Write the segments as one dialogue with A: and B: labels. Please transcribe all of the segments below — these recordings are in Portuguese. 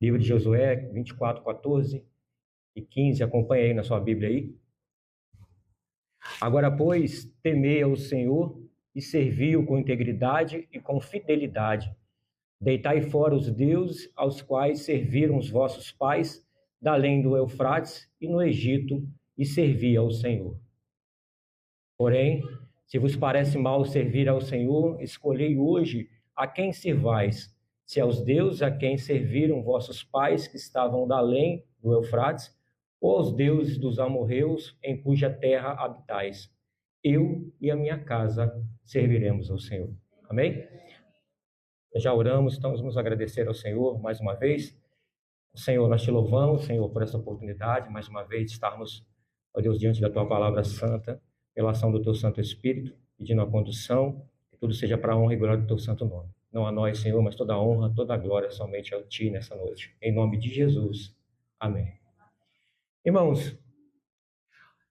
A: Livro de Josué 24, 14 e 15, acompanha aí na sua Bíblia aí. Agora, pois, temei ao Senhor e servi-o com integridade e com fidelidade. Deitai fora os deuses aos quais serviram os vossos pais, da além do Eufrates e no Egito, e servi ao Senhor. Porém, se vos parece mal servir ao Senhor, escolhei hoje a quem servais, se aos deuses a quem serviram vossos pais que estavam da além do Eufrates, ou aos deuses dos amorreus em cuja terra habitais. Eu e a minha casa serviremos ao Senhor. Amém? Já oramos, então vamos agradecer ao Senhor mais uma vez. Senhor, nós te louvamos, Senhor, por essa oportunidade, mais uma vez, de estarmos, ó Deus, diante da tua palavra santa, pela ação do teu Santo Espírito, pedindo a condução, que tudo seja para a honra e glória do teu santo nome. Não a nós, Senhor, mas toda a honra, toda a glória somente a ti nessa noite. Em nome de Jesus. Amém. Irmãos,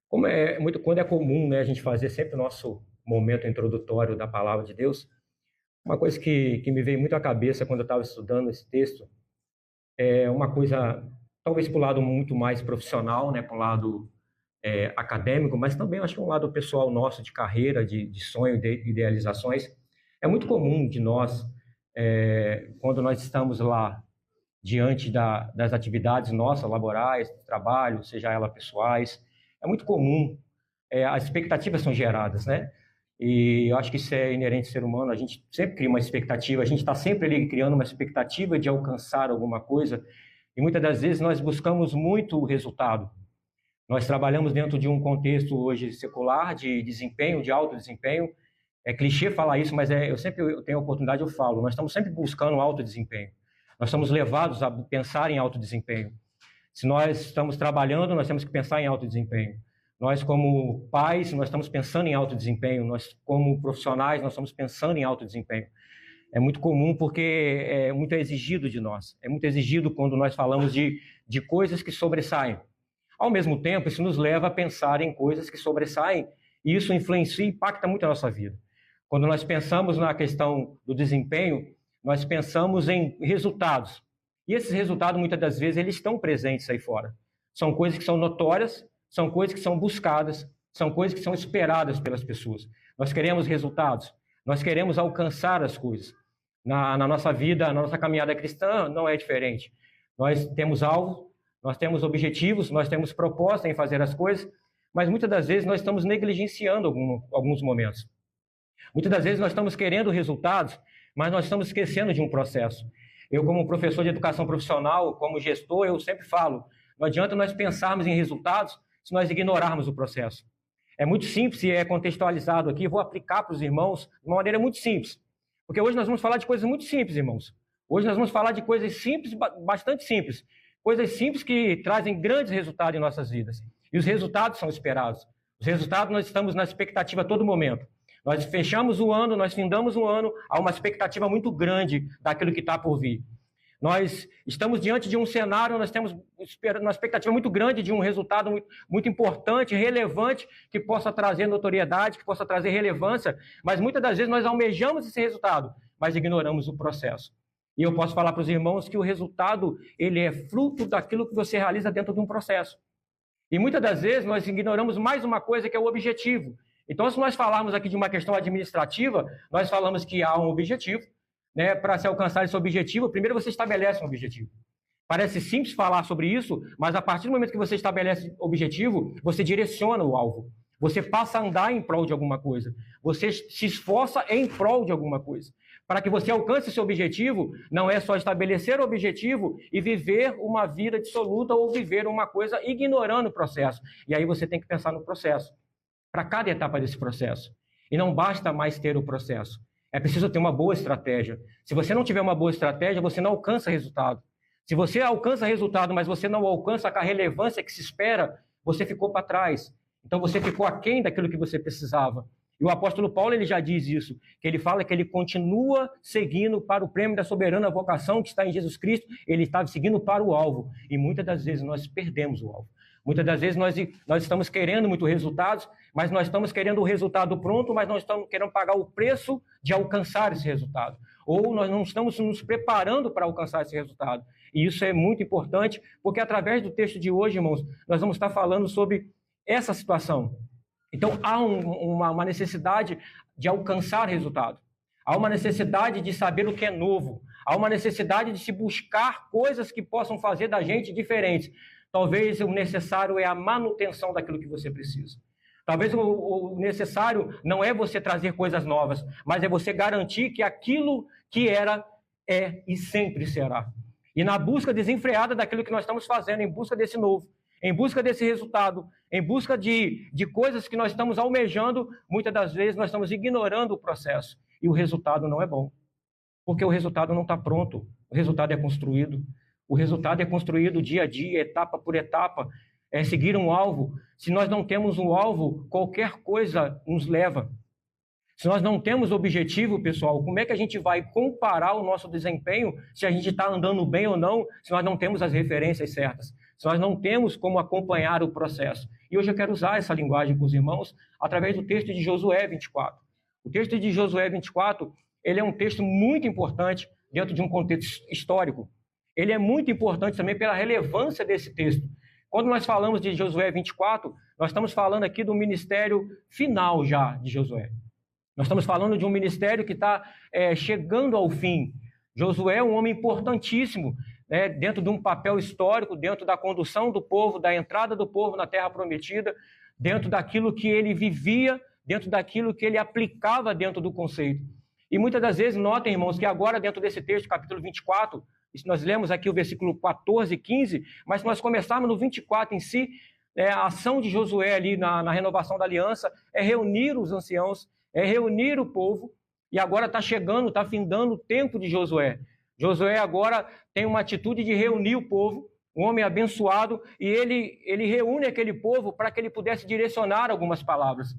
A: quando é comum, né, a gente fazer sempre o nosso momento introdutório da palavra de Deus, uma coisa que me veio muito à cabeça quando eu estava estudando esse texto, é uma coisa, talvez para o lado muito mais profissional, né, para o lado acadêmico, mas também acho que um lado pessoal nosso, de carreira, de sonho, de idealizações. É muito comum de nós, quando nós estamos lá, diante das atividades nossas, laborais, de trabalho, seja elas pessoais, é muito comum, as expectativas são geradas, né? E eu acho que isso é inerente ao ser humano, a gente sempre cria uma expectativa, a gente está sempre ali criando uma expectativa de alcançar alguma coisa, e muitas das vezes nós buscamos muito o resultado. Nós trabalhamos dentro de um contexto hoje secular, de desempenho, de alto desempenho. É clichê falar isso, mas eu tenho a oportunidade, eu falo, nós estamos sempre buscando alto desempenho. Nós estamos levados a pensar em alto desempenho. Se nós estamos trabalhando, nós temos que pensar em alto desempenho. Nós, como pais, nós estamos pensando em alto desempenho. Nós, como profissionais, nós estamos pensando em alto desempenho. É muito comum porque é muito exigido de nós. É muito exigido quando nós falamos de coisas que sobressaem. Ao mesmo tempo, isso nos leva a pensar em coisas que sobressaem e isso influencia e impacta muito a nossa vida. Quando nós pensamos na questão do desempenho, nós pensamos em resultados. E esses resultados, muitas das vezes, eles estão presentes aí fora. São coisas que são notórias, são coisas que são buscadas, são coisas que são esperadas pelas pessoas. Nós queremos resultados, nós queremos alcançar as coisas. Na nossa vida, na nossa caminhada cristã, não é diferente. Nós temos alvo, nós temos objetivos, nós temos proposta em fazer as coisas, mas muitas das vezes nós estamos negligenciando alguns momentos. Muitas das vezes nós estamos querendo resultados, mas nós estamos esquecendo de um processo. Eu, como professor de educação profissional, como gestor, eu sempre falo, não adianta nós pensarmos em resultados se nós ignorarmos o processo. É muito simples e é contextualizado aqui, vou aplicar para os irmãos de uma maneira muito simples. Porque hoje nós vamos falar de coisas muito simples, irmãos. Hoje nós vamos falar de coisas simples, bastante simples. Coisas simples que trazem grandes resultados em nossas vidas. E os resultados são esperados. Os resultados nós estamos na expectativa a todo momento. Nós fechamos o ano, nós findamos o ano, há uma expectativa muito grande daquilo que está por vir. Nós estamos diante de um cenário, nós temos uma expectativa muito grande de um resultado muito importante, relevante, que possa trazer notoriedade, que possa trazer relevância, mas muitas das vezes nós almejamos esse resultado, mas ignoramos o processo. E eu posso falar para os irmãos que o resultado, ele é fruto daquilo que você realiza dentro de um processo. E muitas das vezes nós ignoramos mais uma coisa que é o objetivo. Então, se nós falarmos aqui de uma questão administrativa, nós falamos que há um objetivo, né? Para se alcançar esse objetivo, primeiro você estabelece um objetivo. Parece simples falar sobre isso, mas a partir do momento que você estabelece o objetivo, você direciona o alvo. Você passa a andar em prol de alguma coisa. Você se esforça em prol de alguma coisa. Para que você alcance esse objetivo, não é só estabelecer o objetivo e viver uma vida dissoluta ou viver uma coisa ignorando o processo. E aí você tem que pensar no processo, para cada etapa desse processo. E não basta mais ter o processo. É preciso ter uma boa estratégia. Se você não tiver uma boa estratégia, você não alcança resultado. Se você alcança resultado, mas você não alcança a relevância que se espera, você ficou para trás. Então você ficou aquém daquilo que você precisava. E o apóstolo Paulo, ele já diz isso, que ele fala que ele continua seguindo para o prêmio da soberana vocação que está em Jesus Cristo, ele estava seguindo para o alvo. E muitas das vezes nós perdemos o alvo. Muitas das vezes nós estamos querendo muitos resultados, mas nós estamos querendo o resultado pronto, mas nós estamos querendo pagar o preço de alcançar esse resultado. Ou nós não estamos nos preparando para alcançar esse resultado. E isso é muito importante, porque através do texto de hoje, irmãos, nós vamos estar falando sobre essa situação. Então, há uma necessidade de alcançar resultado. Há uma necessidade de saber o que é novo. Há uma necessidade de se buscar coisas que possam fazer da gente diferente. Talvez o necessário é a manutenção daquilo que você precisa. Talvez o necessário não é você trazer coisas novas, mas é você garantir que aquilo que era, é e sempre será. E na busca desenfreada daquilo que nós estamos fazendo, em busca desse novo, em busca desse resultado, em busca de coisas que nós estamos almejando, muitas das vezes nós estamos ignorando o processo. E o resultado não é bom. Porque o resultado não está pronto. O resultado é construído. O resultado é construído dia a dia, etapa por etapa. É seguir um alvo. Se nós não temos um alvo, qualquer coisa nos leva. Se nós não temos objetivo, pessoal, como é que a gente vai comparar o nosso desempenho se a gente está andando bem ou não, se nós não temos as referências certas, se nós não temos como acompanhar o processo? E hoje eu quero usar essa linguagem com os irmãos através do texto de Josué 24. O texto de Josué 24, ele é um texto muito importante dentro de um contexto histórico. Ele é muito importante também pela relevância desse texto. Quando nós falamos de Josué 24, nós estamos falando aqui do ministério final já de Josué. Nós estamos falando de um ministério que está chegando ao fim. Josué é um homem importantíssimo, né, dentro de um papel histórico, dentro da condução do povo, da entrada do povo na Terra Prometida, dentro daquilo que ele vivia, dentro daquilo que ele aplicava dentro do conceito. E muitas das vezes, notem, irmãos, que agora dentro desse texto, capítulo 24, nós lemos aqui o versículo 14 e 15, mas se nós começarmos no 24 em si, a ação de Josué ali na renovação da aliança é reunir os anciãos, é reunir o povo, e agora está chegando, está findando o tempo de Josué. Josué agora tem uma atitude de reunir o povo, um homem abençoado, e ele reúne aquele povo para que ele pudesse direcionar algumas palavras.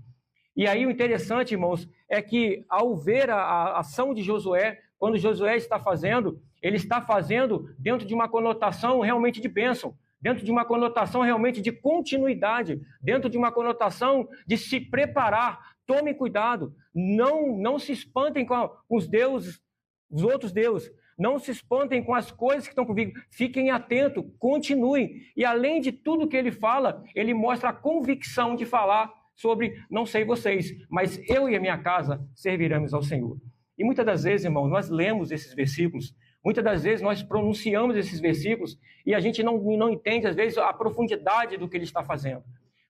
A: E aí o interessante, irmãos, é que ao ver a ação de Josué, quando Josué está fazendo, ele está fazendo dentro de uma conotação realmente de bênção, dentro de uma conotação realmente de continuidade, dentro de uma conotação de se preparar. Tome cuidado, não se espantem com os deuses, os outros deuses, não se espantem com as coisas que estão por vir, fiquem atentos, continuem. E além de tudo que ele fala, ele mostra a convicção de falar sobre, não sei vocês, mas eu e a minha casa serviremos ao Senhor. E muitas das vezes, irmãos, nós lemos esses versículos, muitas das vezes nós pronunciamos esses versículos e a gente não entende, às vezes, a profundidade do que ele está fazendo.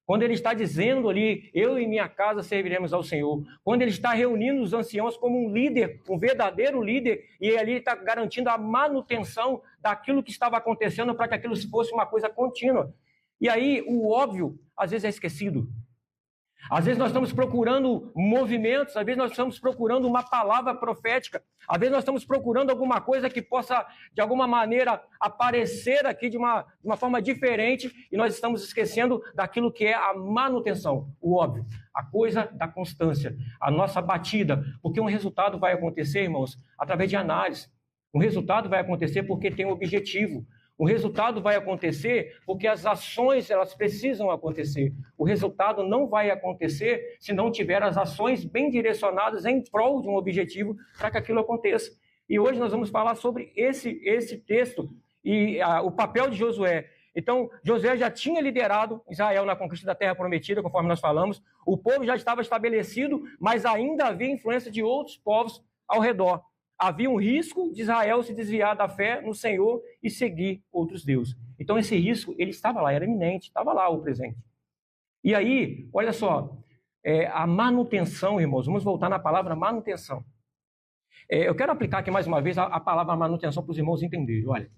A: Quando ele está dizendo ali, eu e minha casa serviremos ao Senhor. Quando ele está reunindo os anciãos como um líder, um verdadeiro líder, e ali está garantindo a manutenção daquilo que estava acontecendo para que aquilo fosse uma coisa contínua. E aí, o óbvio, às vezes é esquecido. Às vezes nós estamos procurando movimentos, às vezes nós estamos procurando uma palavra profética, às vezes nós estamos procurando alguma coisa que possa, de alguma maneira, aparecer aqui de uma forma diferente e nós estamos esquecendo daquilo que é a manutenção, o óbvio, a coisa da constância, a nossa batida, porque um resultado vai acontecer, irmãos, através de análise. Um resultado vai acontecer porque tem um objetivo. O resultado vai acontecer porque as ações elas precisam acontecer. O resultado não vai acontecer se não tiver as ações bem direcionadas em prol de um objetivo para que aquilo aconteça. E hoje nós vamos falar sobre esse texto e o papel de Josué. Então, Josué já tinha liderado Israel na conquista da Terra Prometida, conforme nós falamos. O povo já estava estabelecido, mas ainda havia influência de outros povos ao redor. Havia um risco de Israel se desviar da fé no Senhor e seguir outros deuses. Então, esse risco, ele estava lá, era iminente, estava lá o presente. E aí, olha só, a manutenção, irmãos, vamos voltar na palavra manutenção. Eu quero aplicar aqui mais uma vez a palavra manutenção para os irmãos entenderem. Olha,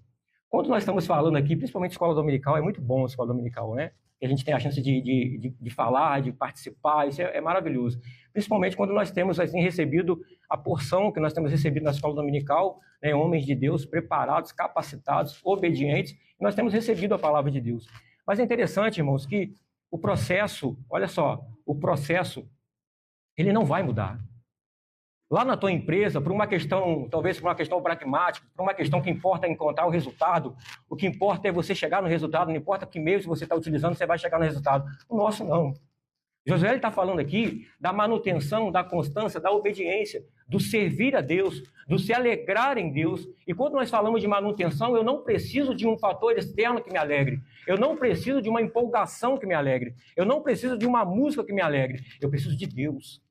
A: quando nós estamos falando aqui, principalmente escola dominical, é muito bom a escola dominical, né? A gente tem a chance de falar, de participar, isso é maravilhoso. Principalmente quando nós temos assim, recebido a porção que nós temos recebido na escola dominical, né, homens de Deus preparados, capacitados, obedientes, e nós temos recebido a palavra de Deus. Mas é interessante, irmãos, que o processo, olha só, o processo, ele não vai mudar. Lá na tua empresa, por uma questão, talvez por uma questão pragmática, por uma questão que importa é encontrar o resultado, o que importa é você chegar no resultado, não importa que meio você está utilizando, você vai chegar no resultado. O nosso não. Josué está falando aqui da manutenção, da constância, da obediência, do servir a Deus, do se alegrar em Deus. E quando nós falamos de manutenção, eu não preciso de um fator externo que me alegre. Eu não preciso de uma empolgação que me alegre. Eu não preciso de uma música que me alegre. Eu preciso de Deus.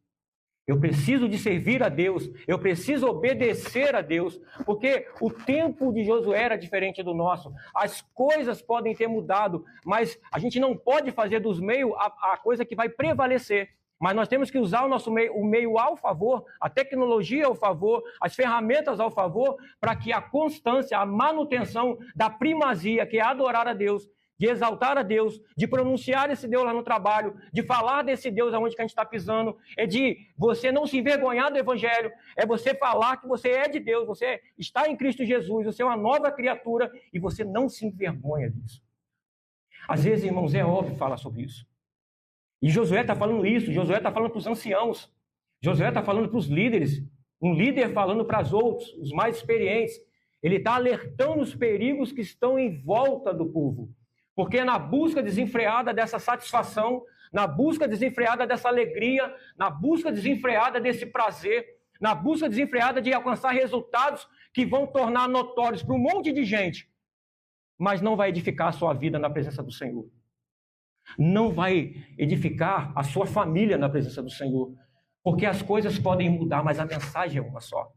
A: Eu preciso de servir a Deus, eu preciso obedecer a Deus, porque o tempo de Josué era diferente do nosso. As coisas podem ter mudado, mas a gente não pode fazer dos meios a coisa que vai prevalecer. Mas nós temos que usar o meio ao favor, a tecnologia ao favor, as ferramentas ao favor, para que a constância, a manutenção da primazia, que é adorar a Deus, de exaltar a Deus, de pronunciar esse Deus lá no trabalho, de falar desse Deus aonde que a gente está pisando, é de você não se envergonhar do Evangelho, é você falar que você é de Deus, você está em Cristo Jesus, você é uma nova criatura e você não se envergonha disso. Às vezes, irmãos, é óbvio falar sobre isso. E Josué está falando isso, Josué está falando para os anciãos, Josué está falando para os líderes, um líder falando para os outros, os mais experientes. Ele está alertando os perigos que estão em volta do povo. Porque na busca desenfreada dessa satisfação, na busca desenfreada dessa alegria, na busca desenfreada desse prazer, na busca desenfreada de alcançar resultados que vão tornar notórios para um monte de gente, mas não vai edificar a sua vida na presença do Senhor. Não vai edificar a sua família na presença do Senhor. Porque as coisas podem mudar, mas a mensagem é uma só.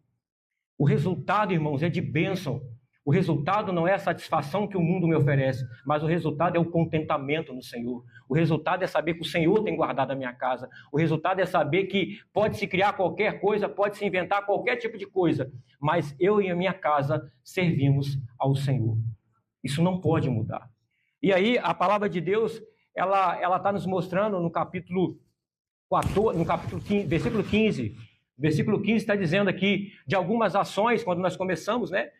A: O resultado, irmãos, é de bênção. O resultado não é a satisfação que o mundo me oferece, mas o resultado é o contentamento no Senhor. O resultado é saber que o Senhor tem guardado a minha casa. O resultado é saber que pode-se criar qualquer coisa, pode-se inventar qualquer tipo de coisa, mas eu e a minha casa servimos ao Senhor. Isso não pode mudar. E aí, a palavra de Deus, ela está nos mostrando no capítulo 14, no capítulo 15, versículo 15. Versículo 15 está dizendo aqui de algumas ações, quando nós começamos, né?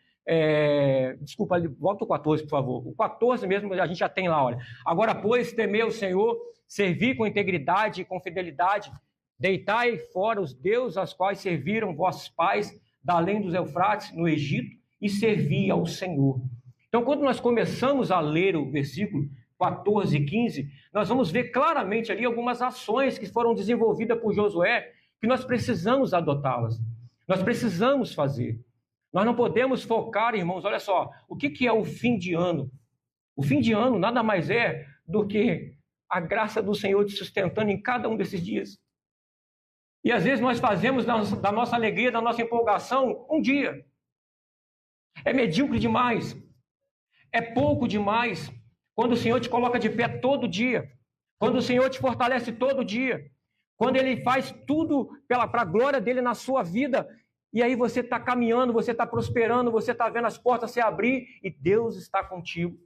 A: Desculpa, volta o 14, por favor. O 14 mesmo a gente já tem lá, olha. Agora, pois, temer o Senhor, servir com integridade e com fidelidade, deitai fora os deuses aos quais serviram vossos pais, da além dos Eufrates, no Egito, e servi ao Senhor. Então, quando nós começamos a ler o versículo 14 e 15, nós vamos ver claramente ali algumas ações que foram desenvolvidas por Josué, que nós precisamos adotá-las. Nós precisamos fazer. Nós não podemos focar, irmãos, olha só, o que é o fim de ano? O fim de ano nada mais é do que a graça do Senhor te sustentando em cada um desses dias. E às vezes nós fazemos da nossa alegria, da nossa empolgação, um dia. É medíocre demais. É pouco demais. Quando o Senhor te coloca de pé todo dia. Quando o Senhor te fortalece todo dia. Quando Ele faz tudo para a glória dEle na sua vida. E aí você está caminhando, você está prosperando, você está vendo as portas se abrir e Deus está contigo.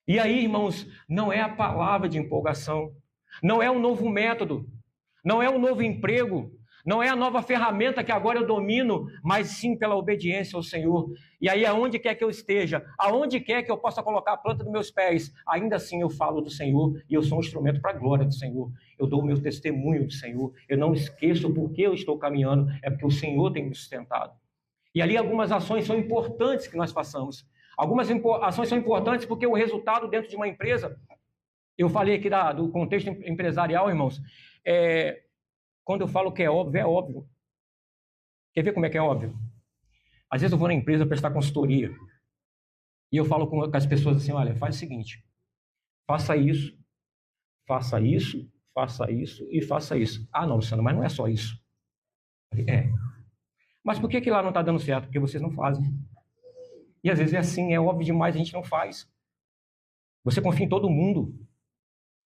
A: E aí, irmãos, não é a palavra de empolgação, não é um novo método, não é um novo emprego, não é a nova ferramenta que agora eu domino, mas sim pela obediência ao Senhor. E aí, aonde quer que eu esteja, aonde quer que eu possa colocar a planta dos meus pés, ainda assim eu falo do Senhor e eu sou um instrumento para a glória do Senhor. Eu dou o meu testemunho do Senhor. Eu não esqueço porque eu estou caminhando, é porque o Senhor tem me sustentado. E ali algumas ações são importantes que nós façamos. Algumas ações são importantes porque o resultado dentro de uma empresa, eu falei aqui do contexto empresarial, irmãos, quando eu falo que é óbvio. Quer ver como é que é óbvio? Às vezes eu vou na empresa prestar consultoria e eu falo com as pessoas assim, olha, faz o seguinte, faça isso, faça isso, faça isso e faça isso. Ah, não, Luciano, mas não é só isso. Mas por que lá não está dando certo? Porque vocês não fazem. E às vezes é assim, é óbvio demais, a gente não faz. Você confia em todo mundo.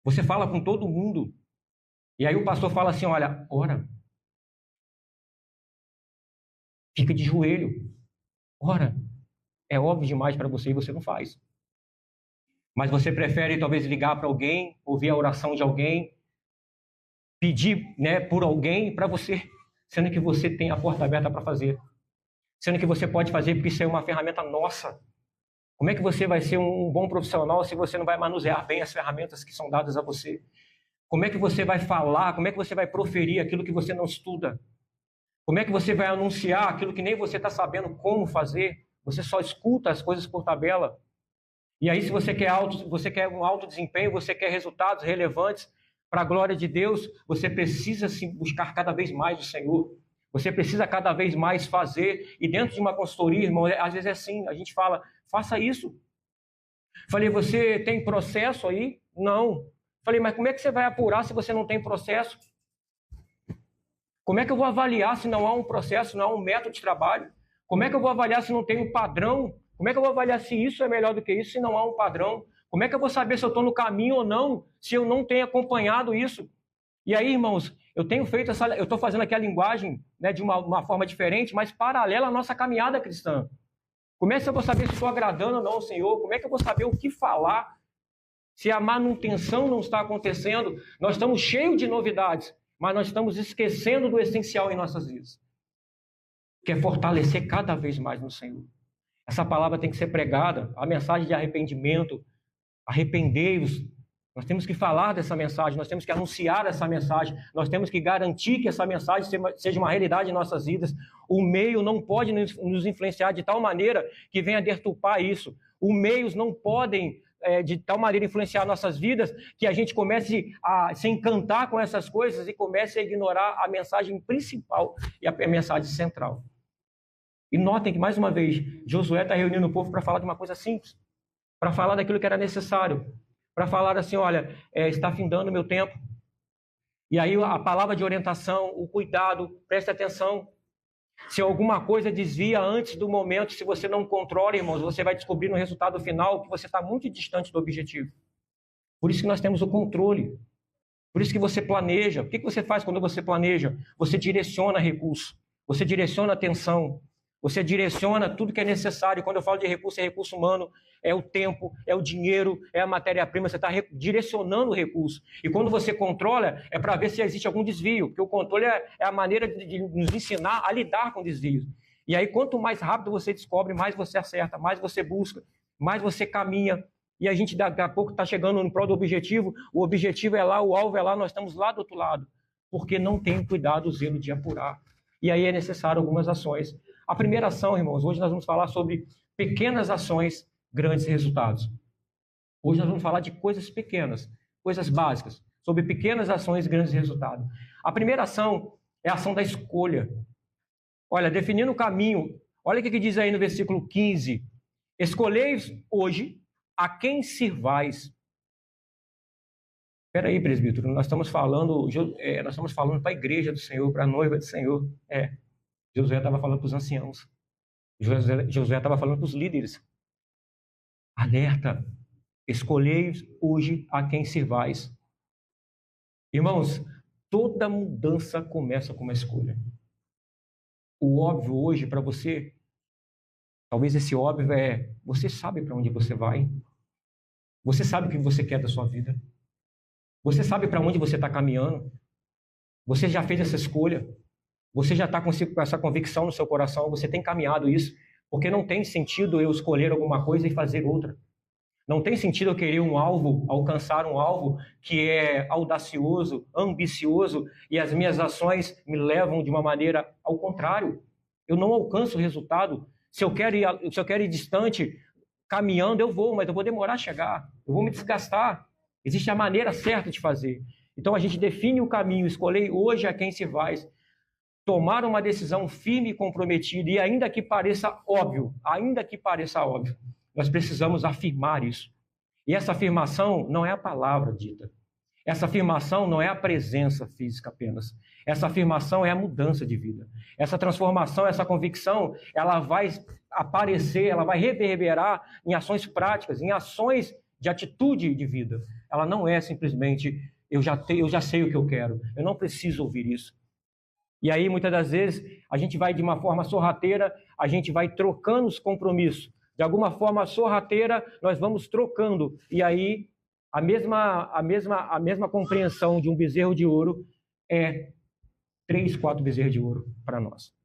A: Você fala com todo mundo. E aí o pastor fala assim, olha, ora. Fica de joelho. Ora. É óbvio demais para você e você não faz. Mas você prefere talvez ligar para alguém, ouvir a oração de alguém, pedir, né, por alguém para você, sendo que você tem a porta aberta para fazer. Sendo que você pode fazer porque isso é uma ferramenta nossa. Como é que você vai ser um bom profissional se você não vai manusear bem as ferramentas que são dadas a você? Como é que você vai falar? Como é que você vai proferir aquilo que você não estuda? Como é que você vai anunciar aquilo que nem você está sabendo como fazer? Você só escuta as coisas por tabela. E aí, se você quer um alto desempenho, você quer resultados relevantes, para a glória de Deus, você precisa se buscar cada vez mais o Senhor. Você precisa cada vez mais fazer. E dentro de uma consultoria, irmão, às vezes é assim, a gente fala, faça isso. Falei, você tem processo aí? Não. Falei, mas como é que você vai apurar se você não tem processo? Como é que eu vou avaliar se não há um processo, não há um método de trabalho? Como é que eu vou avaliar se não tem um padrão? Como é que eu vou avaliar se isso é melhor do que isso, se não há um padrão? Como é que eu vou saber se eu estou no caminho ou não, se eu não tenho acompanhado isso? E aí, irmãos, eu estou fazendo aqui a linguagem, né, de uma forma diferente, mas paralela à nossa caminhada cristã. Como é que eu vou saber se estou agradando ou não ao Senhor? Como é que eu vou saber o que falar? Se a manutenção não está acontecendo, nós estamos cheios de novidades, mas nós estamos esquecendo do essencial em nossas vidas, que é fortalecer cada vez mais no Senhor. Essa palavra tem que ser pregada, a mensagem de arrependimento, arrependei-vos. Nós temos que falar dessa mensagem, nós temos que anunciar essa mensagem, nós temos que garantir que essa mensagem seja uma realidade em nossas vidas. O meio não pode nos influenciar de tal maneira que venha deturpar isso. Os meios não podem, de tal maneira, influenciar nossas vidas que a gente comece a se encantar com essas coisas e comece a ignorar a mensagem principal e a mensagem central. E notem que, mais uma vez, Josué está reunindo o povo para falar de uma coisa simples, para falar daquilo que era necessário, para falar assim, olha, está findando o meu tempo. E aí a palavra de orientação, o cuidado, preste atenção. Se alguma coisa desvia antes do momento, se você não controla, irmãos, você vai descobrir no resultado final que você está muito distante do objetivo. Por isso que nós temos o controle. Por isso que você planeja. O que você faz quando você planeja? Você direciona recurso, você direciona atenção, você direciona tudo que é necessário. Quando eu falo de recurso, é recurso humano, é o tempo, é o dinheiro, é a matéria-prima. Você está direcionando o recurso. E quando você controla, é para ver se existe algum desvio, porque o controle é a maneira de nos ensinar a lidar com desvios. E aí, quanto mais rápido você descobre, mais você acerta, mais você busca, mais você caminha. E a gente, daqui a pouco, está chegando no prol do objetivo. O objetivo é lá, o alvo é lá, nós estamos lá do outro lado. Porque não tem cuidado, o zelo de apurar. E aí é necessário algumas ações. A primeira ação, irmãos, hoje nós vamos falar sobre pequenas ações, grandes resultados. Hoje nós vamos falar de coisas pequenas, coisas básicas, sobre pequenas ações, grandes resultados. A primeira ação é a ação da escolha. Olha, definindo o caminho, olha o que diz aí no versículo 15. Escolheis hoje a quem sirvais. Espera aí, presbítero, nós estamos falando para a igreja do Senhor, para a noiva do Senhor. Josué estava falando para os anciãos. Josué estava falando para os líderes. Alerta, escolheis hoje a quem sirvais. Irmãos, toda mudança começa com uma escolha. O óbvio hoje para você, talvez esse óbvio você sabe para onde você vai. Você sabe o que você quer da sua vida. Você sabe para onde você está caminhando. Você já fez essa escolha. Você já está com essa convicção no seu coração, você tem caminhado isso, porque não tem sentido eu escolher alguma coisa e fazer outra. Não tem sentido eu querer um alvo, alcançar um alvo que é audacioso, ambicioso, e as minhas ações me levam de uma maneira ao contrário. Eu não alcanço o resultado. Se eu quero ir distante, caminhando, eu vou, mas eu vou demorar a chegar. Eu vou me desgastar. Existe a maneira certa de fazer. Então a gente define o caminho, escolher hoje a quem se vai, tomar uma decisão firme e comprometida, e ainda que pareça óbvio, nós precisamos afirmar isso. E essa afirmação não é a palavra dita. Essa afirmação não é a presença física apenas. Essa afirmação é a mudança de vida. Essa transformação, essa convicção, ela vai aparecer, ela vai reverberar em ações práticas, em ações de atitude de vida. Ela não é simplesmente, eu já sei o que eu quero, eu não preciso ouvir isso. E aí, muitas das vezes, a gente vai de uma forma sorrateira, a gente vai trocando os compromissos. De alguma forma sorrateira, nós vamos trocando. E aí, a mesma compreensão de um bezerro de ouro é 3, 4 bezerros de ouro para nós.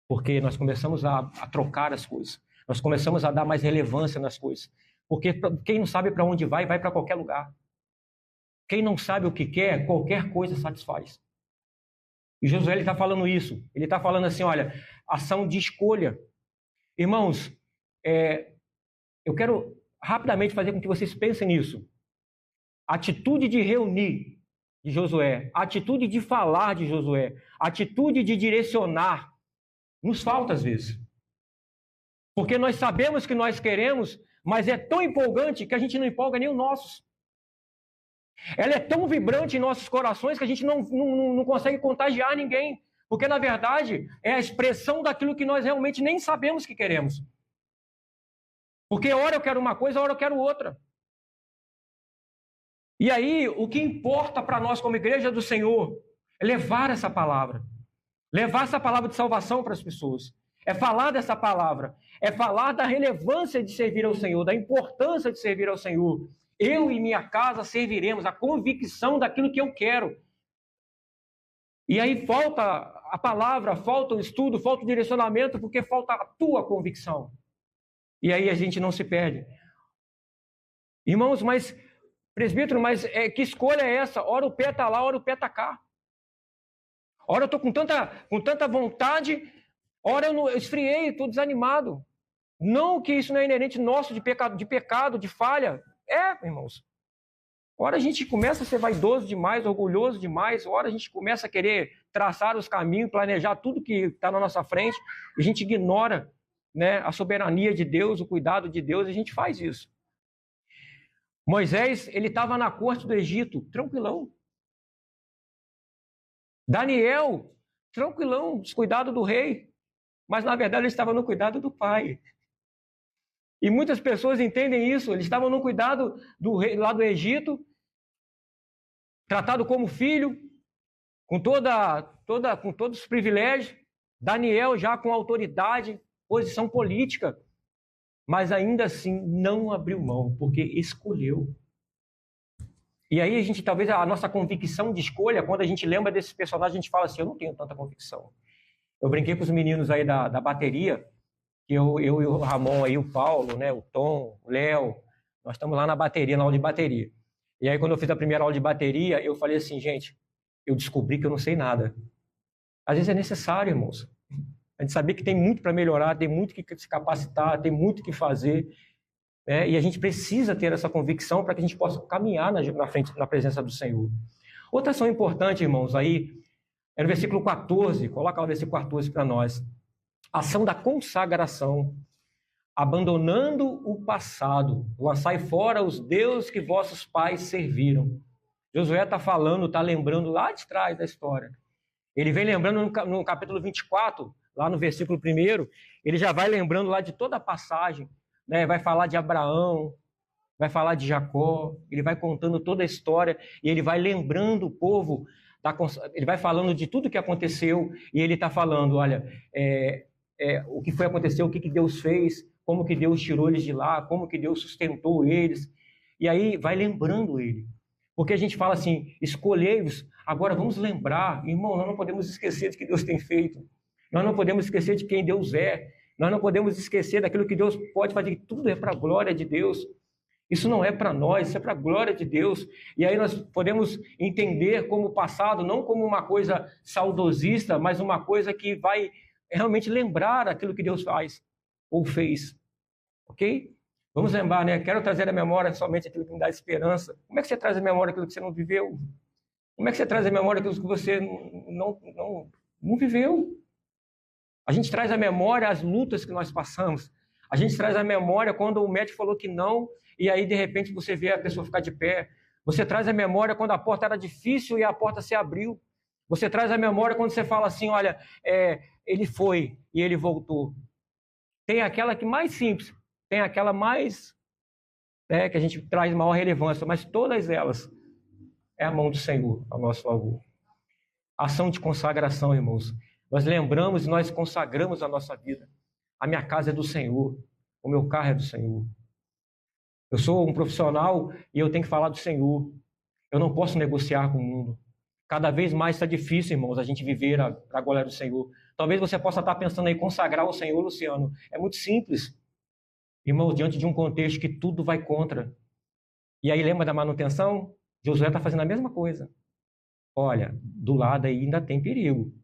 A: Porque nós começamos a trocar as coisas. Nós começamos a dar mais relevância nas coisas. Porque quem não sabe para onde vai para qualquer lugar. Quem não sabe o que quer, qualquer coisa satisfaz. E Josué está falando isso. Ele está falando assim, olha, ação de escolha. Irmãos, eu quero rapidamente fazer com que vocês pensem nisso. A atitude de reunir de Josué, a atitude de falar de Josué, a atitude de direcionar, nos falta às vezes. Porque nós sabemos que nós queremos, mas é tão empolgante que a gente não empolga nem os nossos. Ela é tão vibrante em nossos corações que a gente não consegue contagiar ninguém. Porque, na verdade, é a expressão daquilo que nós realmente nem sabemos que queremos. Porque hora eu quero uma coisa, hora eu quero outra. E aí, o que importa para nós como igreja do Senhor é levar essa palavra. Levar essa palavra de salvação para as pessoas. É falar dessa palavra. É falar da relevância de servir ao Senhor, da importância de servir ao Senhor. Eu e minha casa serviremos, a convicção daquilo que eu quero. E aí falta a palavra, falta o estudo, falta o direcionamento, porque falta a tua convicção. E aí a gente não se perde. Irmãos, mas, presbítero, que escolha é essa? Ora o pé está lá, ora o pé está cá. Ora eu estou com tanta vontade, ora eu esfriei, estou desanimado. Não que isso não é inerente nosso de pecado, de falha. É, irmãos. Ora a gente começa a ser vaidoso demais, orgulhoso demais, ora a gente começa a querer traçar os caminhos, planejar tudo que está na nossa frente, e a gente ignora, né, a soberania de Deus, o cuidado de Deus, e a gente faz isso. Moisés, ele estava na corte do Egito, tranquilão. Daniel, tranquilão, descuidado do rei, mas na verdade ele estava no cuidado do pai. E muitas pessoas entendem isso, eles estavam no cuidado do rei lá do Egito, tratado como filho, com todos os privilégios. Daniel já com autoridade, posição política, mas ainda assim não abriu mão, porque escolheu. E aí a gente, talvez a nossa convicção de escolha, quando a gente lembra desses personagens, a gente fala assim, eu não tenho tanta convicção. Eu brinquei com os meninos aí da bateria, que eu e o Ramon aí, o Paulo, né, o Tom, o Léo, nós estamos lá na bateria, na aula de bateria. E aí quando eu fiz a primeira aula de bateria, eu falei assim, gente, eu descobri que eu não sei nada. Às vezes é necessário, irmãos. A gente saber que tem muito para melhorar, tem muito que se capacitar, tem muito que fazer, né? E a gente precisa ter essa convicção para que a gente possa caminhar na frente, na presença do Senhor. Outra ação importante, irmãos, aí, é no versículo 14, coloca lá o versículo 14 para nós. Ação da consagração, abandonando o passado, lançai fora os deuses que vossos pais serviram. Josué está falando, está lembrando lá de trás da história. Ele vem lembrando no capítulo 24, lá no versículo 1, ele já vai lembrando lá de toda a passagem, né? Vai falar de Abraão, vai falar de Jacó, ele vai contando toda a história e ele vai lembrando o povo, ele vai falando de tudo que aconteceu e ele está falando, olha, o que foi acontecer, o que Deus fez, como que Deus tirou eles de lá, como que Deus sustentou eles. E aí vai lembrando ele. Porque a gente fala assim, escolhei-vos, agora vamos lembrar, irmão, nós não podemos esquecer de que Deus tem feito. Nós não podemos esquecer de quem Deus é. Nós não podemos esquecer daquilo que Deus pode fazer. Tudo é para a glória de Deus. Isso não é para nós, isso é para a glória de Deus. E aí nós podemos entender como o passado, não como uma coisa saudosista, mas uma coisa que vai realmente lembrar aquilo que Deus faz ou fez. Ok? Vamos lembrar, né? Quero trazer à memória somente aquilo que me dá esperança. Como é que você traz à memória aquilo que você não viveu? Como é que você traz à memória aquilo que você não viveu? A gente traz à memória as lutas que nós passamos. A gente traz à memória quando o médico falou que não, e aí de repente você vê a pessoa ficar de pé. Você traz à memória quando a porta era difícil e a porta se abriu. Você traz à memória quando você fala assim, olha, ele foi e ele voltou. Tem aquela que mais simples, tem aquela mais, que a gente traz maior relevância, mas todas elas é a mão do Senhor ao nosso favor. Ação de consagração, irmãos. Nós lembramos e nós consagramos a nossa vida. A minha casa é do Senhor, o meu carro é do Senhor. Eu sou um profissional e eu tenho que falar do Senhor. Eu não posso negociar com o mundo. Cada vez mais está difícil, irmãos, a gente viver a glória do Senhor. Talvez você possa estar pensando aí, consagrar o Senhor, Luciano. É muito simples. Irmãos, diante de um contexto que tudo vai contra. E aí lembra da manutenção? Josué está fazendo a mesma coisa. Olha, do lado aí ainda tem perigo.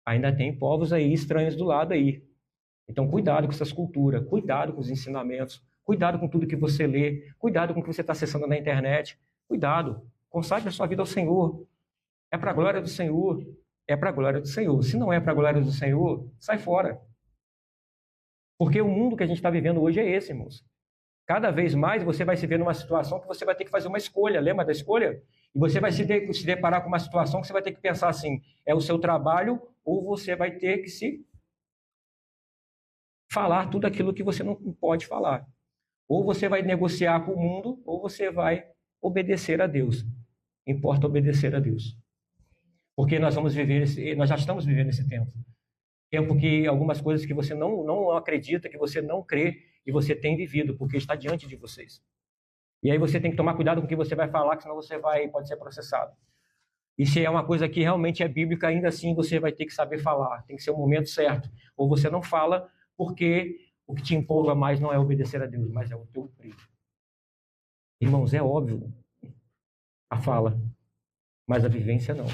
A: Ainda tem povos aí estranhos do lado aí. Então cuidado com essas culturas, cuidado com os ensinamentos, cuidado com tudo que você lê, cuidado com o que você está acessando na internet. Cuidado, consagre a sua vida ao Senhor. É para a glória do Senhor. É para a glória do Senhor. Se não é para a glória do Senhor, sai fora. Porque o mundo que a gente está vivendo hoje é esse, irmãos. Cada vez mais você vai se ver numa situação que você vai ter que fazer uma escolha. Lembra da escolha? E você vai se deparar com uma situação que você vai ter que pensar assim, é o seu trabalho ou você vai ter que se falar tudo aquilo que você não pode falar. Ou você vai negociar com o mundo, ou você vai obedecer a Deus. Importa obedecer a Deus. Porque nós já estamos vivendo esse tempo. Tempo que algumas coisas que você não acredita, que você não crê, e você tem vivido, porque está diante de vocês. E aí você tem que tomar cuidado com o que você vai falar, que senão você pode ser processado. E se é uma coisa que realmente é bíblica, ainda assim você vai ter que saber falar. Tem que ser o momento certo. Ou você não fala, porque o que te empolga mais não é obedecer a Deus, mas é o teu emprego. Irmãos, é óbvio a fala, mas a vivência não.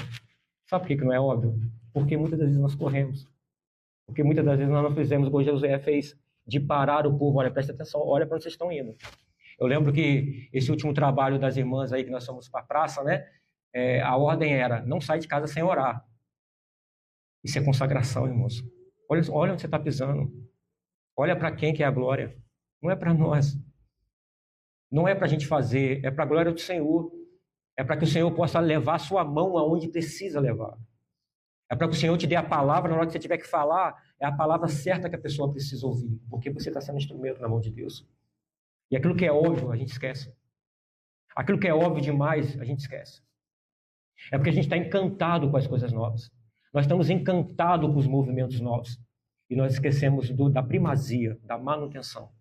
A: Sabe por que não é óbvio? Porque muitas das vezes nós corremos. Porque muitas das vezes nós não fizemos o que Josué fez, de parar o povo. Olha, presta atenção, olha para onde vocês estão indo. Eu lembro que esse último trabalho das irmãs aí, que nós fomos para a praça, né? A ordem era, não sai de casa sem orar. Isso é consagração, irmãos. Olha onde você está pisando. Olha para quem que é a glória. Não é para nós. Não é para a gente fazer, é para a glória do Senhor. É para que o Senhor possa levar a sua mão aonde precisa levar. É para que o Senhor te dê a palavra, na hora que você tiver que falar, é a palavra certa que a pessoa precisa ouvir. Porque você está sendo instrumento na mão de Deus. E aquilo que é óbvio, a gente esquece. Aquilo que é óbvio demais, a gente esquece. É porque a gente está encantado com as coisas novas. Nós estamos encantados com os movimentos novos. E nós esquecemos da primazia, da manutenção.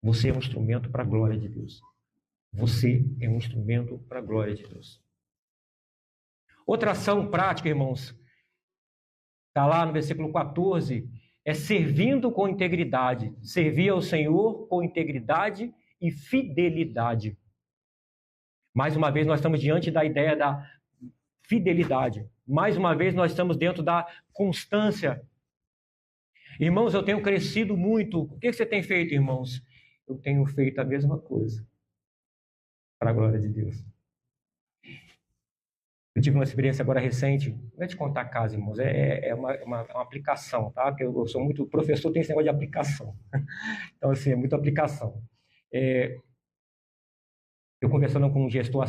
A: Você é um instrumento para a glória de Deus. Você é um instrumento para a glória de Deus. Outra ação prática, irmãos, está lá no versículo 14, é servindo com integridade. Servir ao Senhor com integridade e fidelidade. Mais uma vez, nós estamos diante da ideia da fidelidade. Mais uma vez, nós estamos dentro da constância. Irmãos, eu tenho crescido muito. O que você tem feito, irmãos? Eu tenho feito a mesma coisa. Para a glória de Deus. Eu tive uma experiência agora recente. Não é de contar a casa, irmãos. É uma aplicação, tá? Porque eu sou muito professor, tem esse negócio de aplicação. Então, assim, é muita aplicação. Eu conversando com um gestor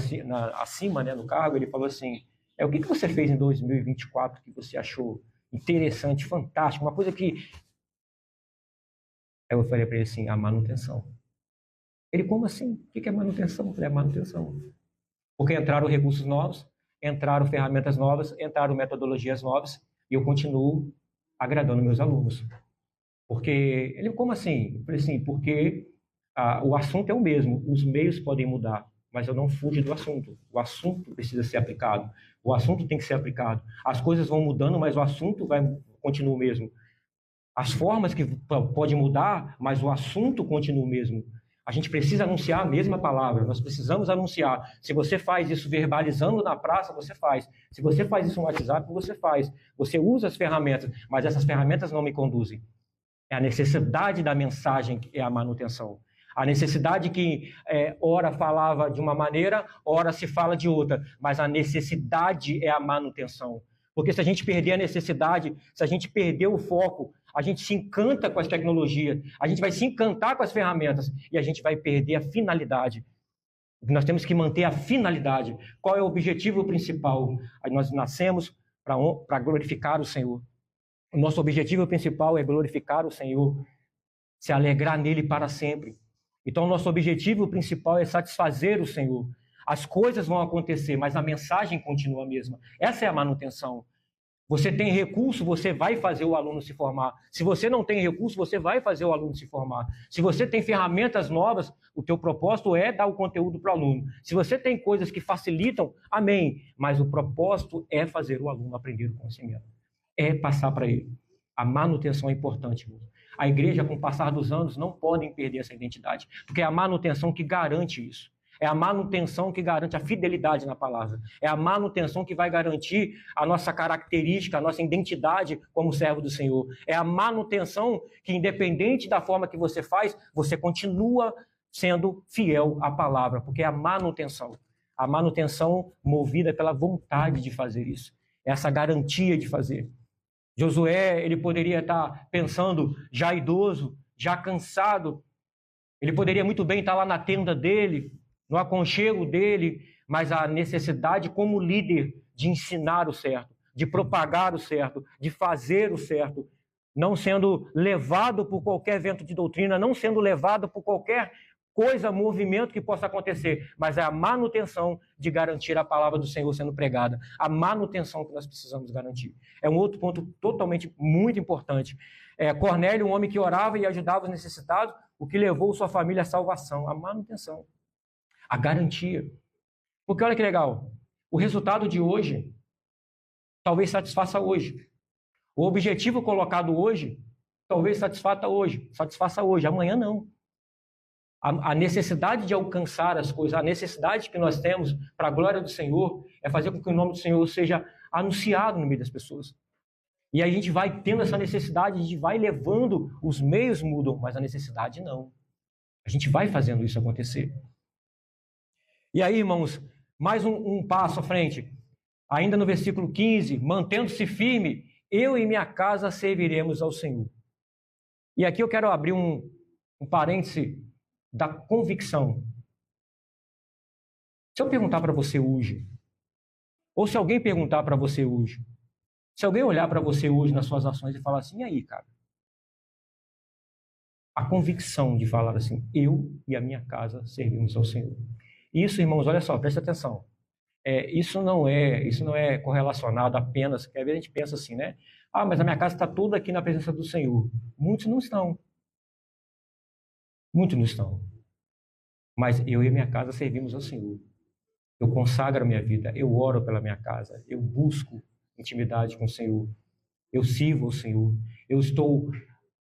A: acima, né, no cargo, ele falou assim, o que você fez em 2024 que você achou interessante, fantástico, uma coisa que... Aí eu falei para ele assim, a manutenção. Ele, como assim? O que é manutenção? Eu falei, manutenção. Porque entraram recursos novos, entraram ferramentas novas, entraram metodologias novas, e eu continuo agradando meus alunos. Porque, ele, como assim? Eu falei assim, porque... o assunto é o mesmo, os meios podem mudar, mas eu não fujo do assunto. O assunto precisa ser aplicado, o assunto tem que ser aplicado. As coisas vão mudando, mas o assunto continua o mesmo. As formas que podem mudar, mas o assunto continua o mesmo. A gente precisa anunciar a mesma palavra, nós precisamos anunciar. Se você faz isso verbalizando na praça, você faz. Se você faz isso no WhatsApp, você faz. Você usa as ferramentas, mas essas ferramentas não me conduzem. É a necessidade da mensagem que é a manutenção. A necessidade que ora falava de uma maneira, ora se fala de outra, mas a necessidade é a manutenção. Porque se a gente perder a necessidade, se a gente perder o foco, a gente se encanta com as tecnologias, a gente vai se encantar com as ferramentas e a gente vai perder a finalidade. Nós temos que manter a finalidade. Qual é o objetivo principal? Nós nascemos para glorificar o Senhor. O nosso objetivo principal é glorificar o Senhor, se alegrar nele para sempre. Então, o nosso objetivo principal é satisfazer o Senhor. As coisas vão acontecer, mas a mensagem continua a mesma. Essa é a manutenção. Você tem recurso, você vai fazer o aluno se formar. Se você não tem recurso, você vai fazer o aluno se formar. Se você tem ferramentas novas, o teu propósito é dar o conteúdo para o aluno. Se você tem coisas que facilitam, amém. Mas o propósito é fazer o aluno aprender o conhecimento. É passar para ele. A manutenção é importante, irmão. A igreja, com o passar dos anos, não podem perder essa identidade, porque é a manutenção que garante isso. É a manutenção que garante a fidelidade na palavra. É a manutenção que vai garantir a nossa característica, a nossa identidade como servo do Senhor. É a manutenção que, independente da forma que você faz, você continua sendo fiel à palavra, porque é a manutenção. A manutenção movida pela vontade de fazer isso. Essa garantia de fazer. Josué, ele poderia estar pensando, já idoso, já cansado. Ele poderia muito bem estar lá na tenda dele, no aconchego dele, mas a necessidade como líder de ensinar o certo, de propagar o certo, de fazer o certo, não sendo levado por qualquer vento de doutrina, não sendo levado por qualquer coisa, movimento que possa acontecer, mas é a manutenção de garantir a palavra do Senhor sendo pregada, a manutenção que nós precisamos garantir. É um outro ponto totalmente muito importante. Cornélio, um homem que orava e ajudava os necessitados, o que levou sua família à salvação, a manutenção, a garantia. Porque olha que legal, o resultado de hoje talvez satisfaça hoje. O objetivo colocado hoje talvez satisfaça hoje, amanhã não. A necessidade de alcançar as coisas, a necessidade que nós temos para a glória do Senhor é fazer com que o nome do Senhor seja anunciado no meio das pessoas. E aí a gente vai tendo essa necessidade, a gente vai levando, os meios mudam, mas a necessidade não. A gente vai fazendo isso acontecer. E aí, irmãos, mais um passo à frente. Ainda no versículo 15, mantendo-se firme, eu e minha casa serviremos ao Senhor. E aqui eu quero abrir um parêntese da convicção. Se eu perguntar para você hoje, ou se alguém perguntar para você hoje, se alguém olhar para você hoje nas suas ações e falar assim, e aí, cara? A convicção de falar assim, eu e a minha casa servimos ao Senhor. Isso, irmãos, olha só, presta atenção. Isso não é correlacionado apenas, porque às vezes a gente pensa assim, né? Ah, mas a minha casa está toda aqui na presença do Senhor. Muitos não estão. Muitos não estão. Mas eu e a minha casa servimos ao Senhor. Eu consagro a minha vida, eu oro pela minha casa, eu busco intimidade com o Senhor, eu sirvo ao Senhor, eu estou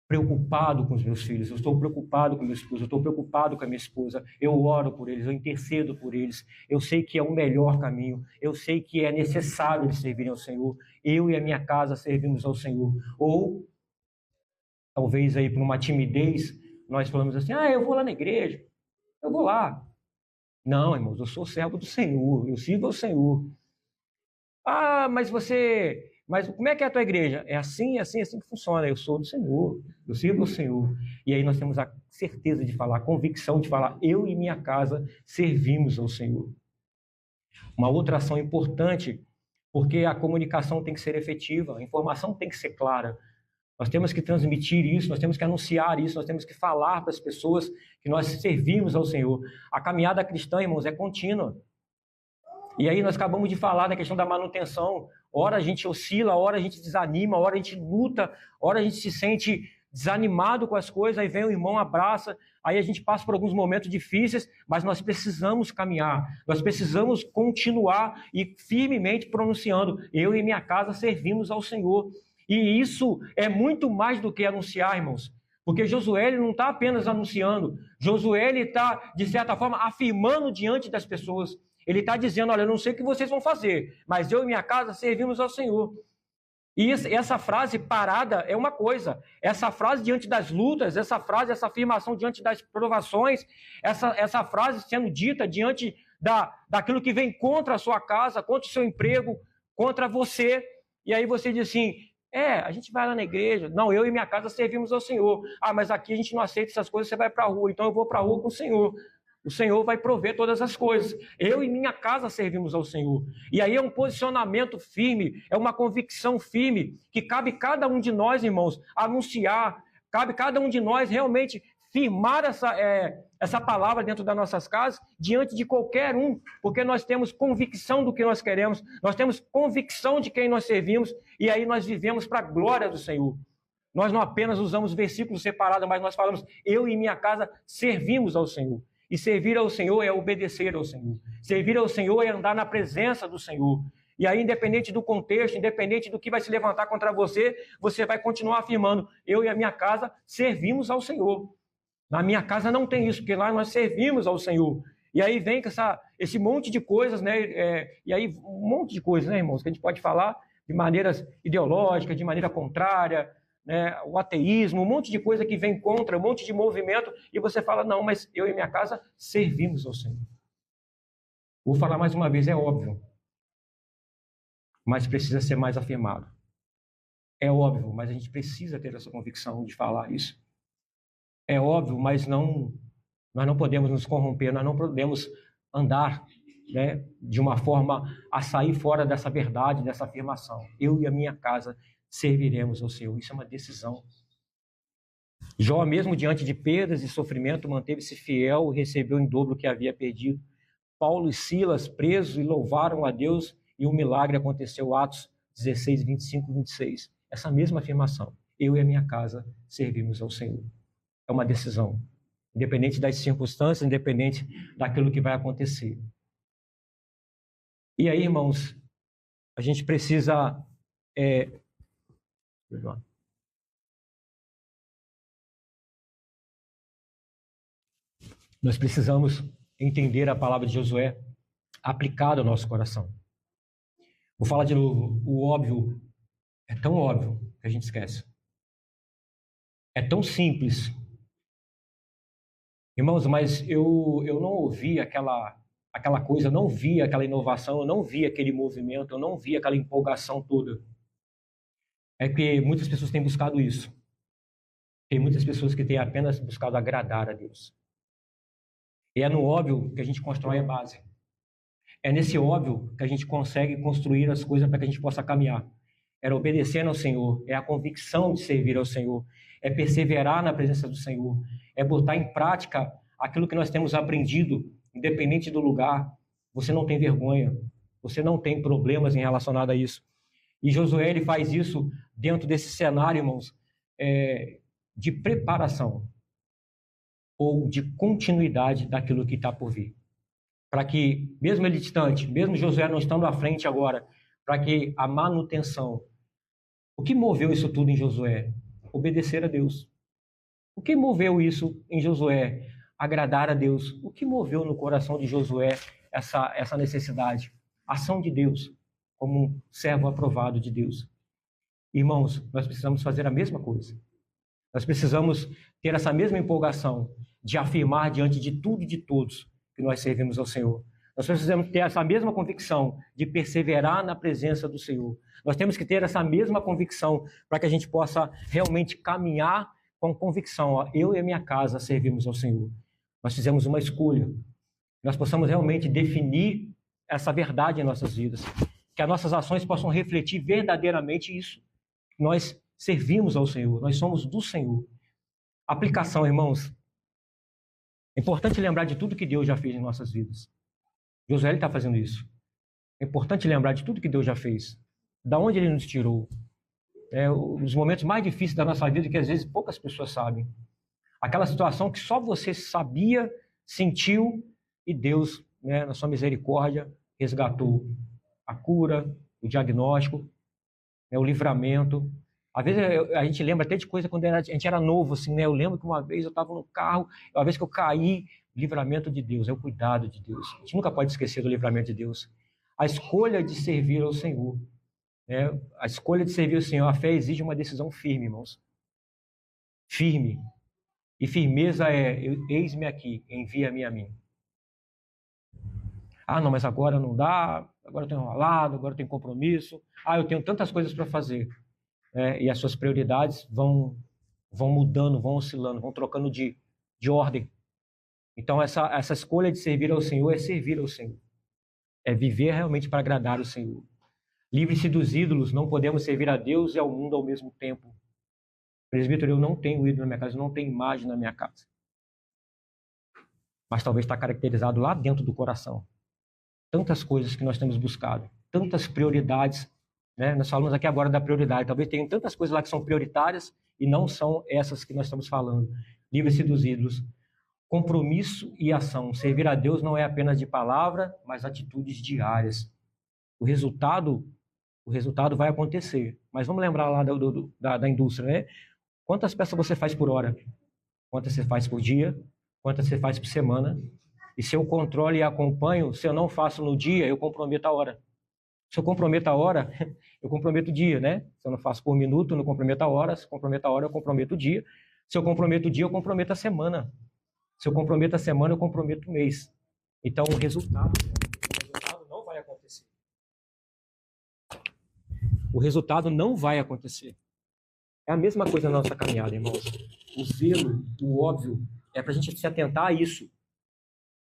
A: preocupado com os meus filhos, eu estou preocupado com meu esposo, eu estou preocupado com a minha esposa, eu oro por eles, eu intercedo por eles, eu sei que é o melhor caminho, eu sei que é necessário eles servirem ao Senhor, eu e a minha casa servimos ao Senhor. Ou, talvez aí por uma timidez, nós falamos assim, eu vou lá na igreja, eu vou lá. Não, irmãos, eu sou servo do Senhor, eu sirvo ao Senhor. Mas como é que é a tua igreja? É assim que funciona. Eu sou do Senhor, eu sirvo ao Senhor. E aí nós temos a certeza de falar, a convicção de falar, eu e minha casa servimos ao Senhor. Uma outra ação importante, porque a comunicação tem que ser efetiva, a informação tem que ser clara. Nós temos que transmitir isso, nós temos que anunciar isso, nós temos que falar para as pessoas que nós servimos ao Senhor. A caminhada cristã, irmãos, é contínua. E aí nós acabamos de falar da questão da manutenção. Ora a gente oscila, ora a gente desanima, ora a gente luta, ora a gente se sente desanimado com as coisas, aí vem o irmão, abraça, aí a gente passa por alguns momentos difíceis, mas nós precisamos caminhar, nós precisamos continuar e firmemente pronunciando, eu e minha casa servimos ao Senhor. E isso é muito mais do que anunciar, irmãos. Porque Josué ele não está apenas anunciando, Josué ele está, de certa forma, afirmando diante das pessoas. Ele está dizendo, olha, eu não sei o que vocês vão fazer, mas eu e minha casa servimos ao Senhor. E essa frase parada é uma coisa, essa frase diante das lutas, essa frase, essa afirmação diante das provações, essa frase sendo dita diante daquilo que vem contra a sua casa, contra o seu emprego, contra você, e aí você diz assim, a gente vai lá na igreja, não, eu e minha casa servimos ao Senhor, mas aqui a gente não aceita essas coisas, você vai para a rua, então eu vou para a rua com o Senhor. O Senhor vai prover todas as coisas. Eu e minha casa servimos ao Senhor. E aí é um posicionamento firme, é uma convicção firme, que cabe cada um de nós, irmãos, anunciar, cabe cada um de nós realmente firmar essa palavra dentro das nossas casas, diante de qualquer um, porque nós temos convicção do que nós queremos, nós temos convicção de quem nós servimos, e aí nós vivemos para a glória do Senhor. Nós não apenas usamos versículos separados, mas nós falamos, eu e minha casa servimos ao Senhor. E servir ao Senhor é obedecer ao Senhor. Servir ao Senhor é andar na presença do Senhor. E aí, independente do contexto, independente do que vai se levantar contra você, você vai continuar afirmando, eu e a minha casa servimos ao Senhor. Na minha casa não tem isso, porque lá nós servimos ao Senhor. E aí vem com esse monte de coisas, né? E aí um monte de coisas, né, irmãos, que a gente pode falar de maneiras ideológicas, de maneira contrária, né, o ateísmo, um monte de coisa que vem contra, um monte de movimento, e você fala, não, mas eu e minha casa servimos ao Senhor. Vou falar mais uma vez, é óbvio, mas precisa ser mais afirmado. É óbvio, mas a gente precisa ter essa convicção de falar isso. É óbvio, mas nós não podemos nos corromper, nós não podemos andar, né, de uma forma a sair fora dessa verdade, dessa afirmação. Eu e a minha casa serviremos ao Senhor. Isso é uma decisão. Jó, mesmo diante de perdas e sofrimento, manteve-se fiel e recebeu em dobro o que havia perdido. Paulo e Silas, presos, e louvaram a Deus, e um milagre aconteceu. Atos 16, 25 e 26. Essa mesma afirmação. Eu e a minha casa servimos ao Senhor. É uma decisão. Independente das circunstâncias, independente daquilo que vai acontecer. E aí, irmãos, a gente precisa... Nós precisamos entender a palavra de Josué aplicada ao nosso coração. Vou falar de novo. O óbvio é tão óbvio que a gente esquece. É tão simples. Irmãos, mas eu não ouvi aquela coisa, eu não vi aquela inovação, eu não vi aquele movimento, eu não vi aquela empolgação toda. É que muitas pessoas têm buscado isso. Tem muitas pessoas que têm apenas buscado agradar a Deus. E é no óbvio que a gente constrói a base. É nesse óbvio que a gente consegue construir as coisas para que a gente possa caminhar. É obedecer ao Senhor, é a convicção de servir ao Senhor, é perseverar na presença do Senhor, é botar em prática aquilo que nós temos aprendido, independente do lugar. Você não tem vergonha, você não tem problemas em relacionado a isso. E Josué, ele faz isso dentro desse cenário, irmãos, de preparação ou de continuidade daquilo que está por vir. Para que, mesmo ele distante, mesmo Josué não estando à frente agora, para que a manutenção... O que moveu isso tudo em Josué? Obedecer a Deus. O que moveu isso em Josué? Agradar a Deus. O que moveu no coração de Josué essa necessidade? Ação de Deus, como um servo aprovado de Deus. Irmãos, nós precisamos fazer a mesma coisa. Nós precisamos ter essa mesma empolgação de afirmar diante de tudo e de todos que nós servimos ao Senhor. Nós precisamos ter essa mesma convicção de perseverar na presença do Senhor. Nós temos que ter essa mesma convicção para que a gente possa realmente caminhar com convicção. Ó, eu e a minha casa servimos ao Senhor. Nós fizemos uma escolha. Nós possamos realmente definir essa verdade em nossas vidas. Que as nossas ações possam refletir verdadeiramente isso. Nós servimos ao Senhor, nós somos do Senhor. Aplicação, irmãos. É importante lembrar de tudo que Deus já fez em nossas vidas. Josué está fazendo isso. É importante lembrar de tudo que Deus já fez. Da onde Ele nos tirou. Os momentos mais difíceis da nossa vida que às vezes poucas pessoas sabem. Aquela situação que só você sabia, sentiu e Deus, na sua misericórdia, resgatou. A cura, o diagnóstico, o livramento. Às vezes a gente lembra até de coisa quando a gente era novo, assim, né? Eu lembro que uma vez eu estava no carro, uma vez que eu caí, livramento de Deus, é o cuidado de Deus. A gente nunca pode esquecer do livramento de Deus. A escolha de servir ao Senhor, a escolha de servir ao Senhor, a fé exige uma decisão firme, irmãos. Firme. E firmeza eis-me aqui, envia-me a mim. Ah, não, mas agora não dá, agora eu estou enrolado, agora eu tenho compromisso, eu tenho tantas coisas para fazer. E as suas prioridades vão mudando, vão oscilando, vão trocando de ordem. Então, essa escolha de servir ao Senhor é servir ao Senhor. É viver realmente para agradar o Senhor. Livre-se dos ídolos, não podemos servir a Deus e ao mundo ao mesmo tempo. Presbítero, eu não tenho ídolo na minha casa, eu não tenho imagem na minha casa. Mas talvez está caracterizado lá dentro do coração. Tantas coisas que nós temos buscado, tantas prioridades. Nós falamos aqui agora da prioridade. Talvez tenham tantas coisas lá que são prioritárias e não são essas que nós estamos falando. Livre-se dos ídolos. Compromisso e ação. Servir a Deus não é apenas de palavra, mas atitudes diárias. O resultado vai acontecer. Mas vamos lembrar lá da indústria, né? Quantas peças você faz por hora? Quantas você faz por dia? Quantas você faz por semana? E se eu controlo e acompanho, se eu não faço no dia, eu comprometo a hora. Se eu comprometo a hora, eu comprometo o dia, né? Se eu não faço por minuto, eu não comprometo a hora. Se eu comprometo a hora, eu comprometo o dia. Se eu comprometo o dia, eu comprometo a semana. Se eu comprometo a semana, eu comprometo o mês. Então, o resultado o resultado não vai acontecer. É a mesma coisa na nossa caminhada, irmãos. O zelo, o óbvio, é para a gente se atentar a isso.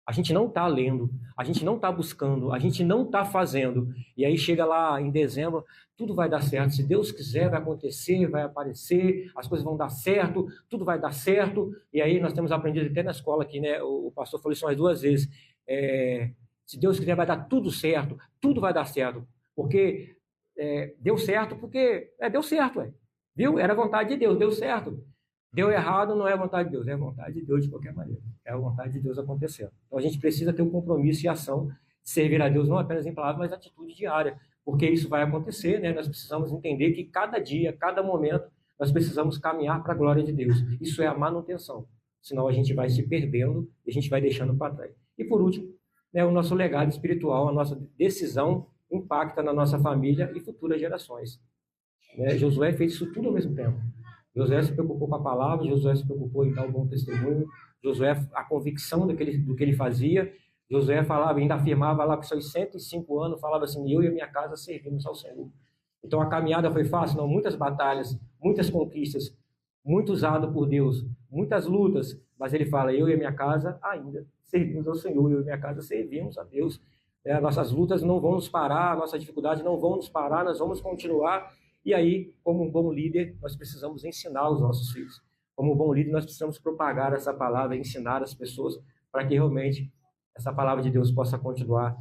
A: A gente não está lendo, a gente não está buscando, a gente não está fazendo. E aí chega lá em dezembro, tudo vai dar certo. Se Deus quiser, vai acontecer, vai aparecer, as coisas vão dar certo, tudo vai dar certo. E aí nós temos aprendido até na escola aqui, né? O pastor falou isso umas 2 vezes. Se Deus quiser, vai dar tudo certo, tudo vai dar certo. Porque deu certo, porque deu certo, viu? Era a vontade de Deus, deu certo. Deu errado, não é a vontade de Deus, é a vontade de Deus de qualquer maneira. É a vontade de Deus acontecendo. Então a gente precisa ter um compromisso e ação de servir a Deus, não apenas em palavras, mas atitude diária, porque isso vai acontecer, né? Nós precisamos entender que cada dia, cada momento, nós precisamos caminhar para a glória de Deus. Isso é a manutenção. Senão a gente vai se perdendo e a gente vai deixando para trás. E por último, né, o nosso legado espiritual, a nossa decisão impacta na nossa família e futuras gerações. Né? Josué fez isso tudo ao mesmo tempo. Josué se preocupou com a palavra, Josué se preocupou em dar um bom testemunho, Josué, a convicção do que ele fazia, Josué falava, ainda afirmava lá com seus 105 anos, falava assim, eu e a minha casa servimos ao Senhor. Então a caminhada foi fácil? Não, muitas batalhas, muitas conquistas, muito usado por Deus, muitas lutas, mas ele fala, eu e a minha casa ainda servimos ao Senhor, eu e a minha casa servimos a Deus. Nossas lutas não vão nos parar, nossas dificuldades não vão nos parar, nós vamos continuar. E aí, como um bom líder, nós precisamos ensinar os nossos filhos. Como um bom líder, nós precisamos propagar essa palavra, ensinar as pessoas para que realmente essa palavra de Deus possa continuar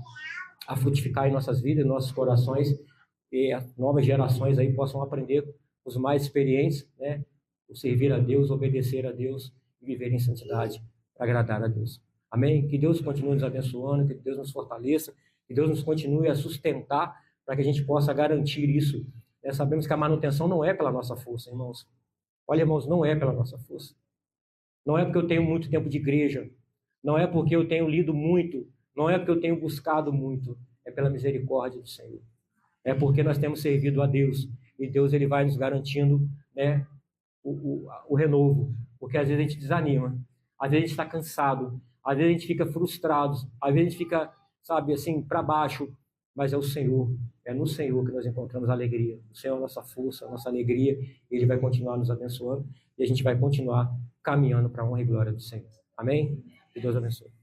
A: a frutificar em nossas vidas, em nossos corações, e as novas gerações aí possam aprender, os mais experientes, né, o servir a Deus, obedecer a Deus e viver em santidade para agradar a Deus. Amém? Que Deus continue nos abençoando, que Deus nos fortaleça, que Deus nos continue a sustentar para que a gente possa garantir isso. Sabemos que a manutenção não é pela nossa força, irmãos. Olha, irmãos, não é pela nossa força. Não é porque eu tenho muito tempo de igreja. Não é porque eu tenho lido muito. Não é porque eu tenho buscado muito. É pela misericórdia do Senhor. É porque nós temos servido a Deus. E Deus ele vai nos garantindo, né, o renovo. Porque às vezes a gente desanima. Às vezes a gente está cansado. Às vezes a gente fica frustrado. Às vezes a gente fica, sabe, assim, para baixo. Mas é o Senhor. É no Senhor que nós encontramos alegria. O Senhor é a nossa força, a nossa alegria. Ele vai continuar nos abençoando e a gente vai continuar caminhando para a honra e glória do Senhor. Amém? Que Deus abençoe.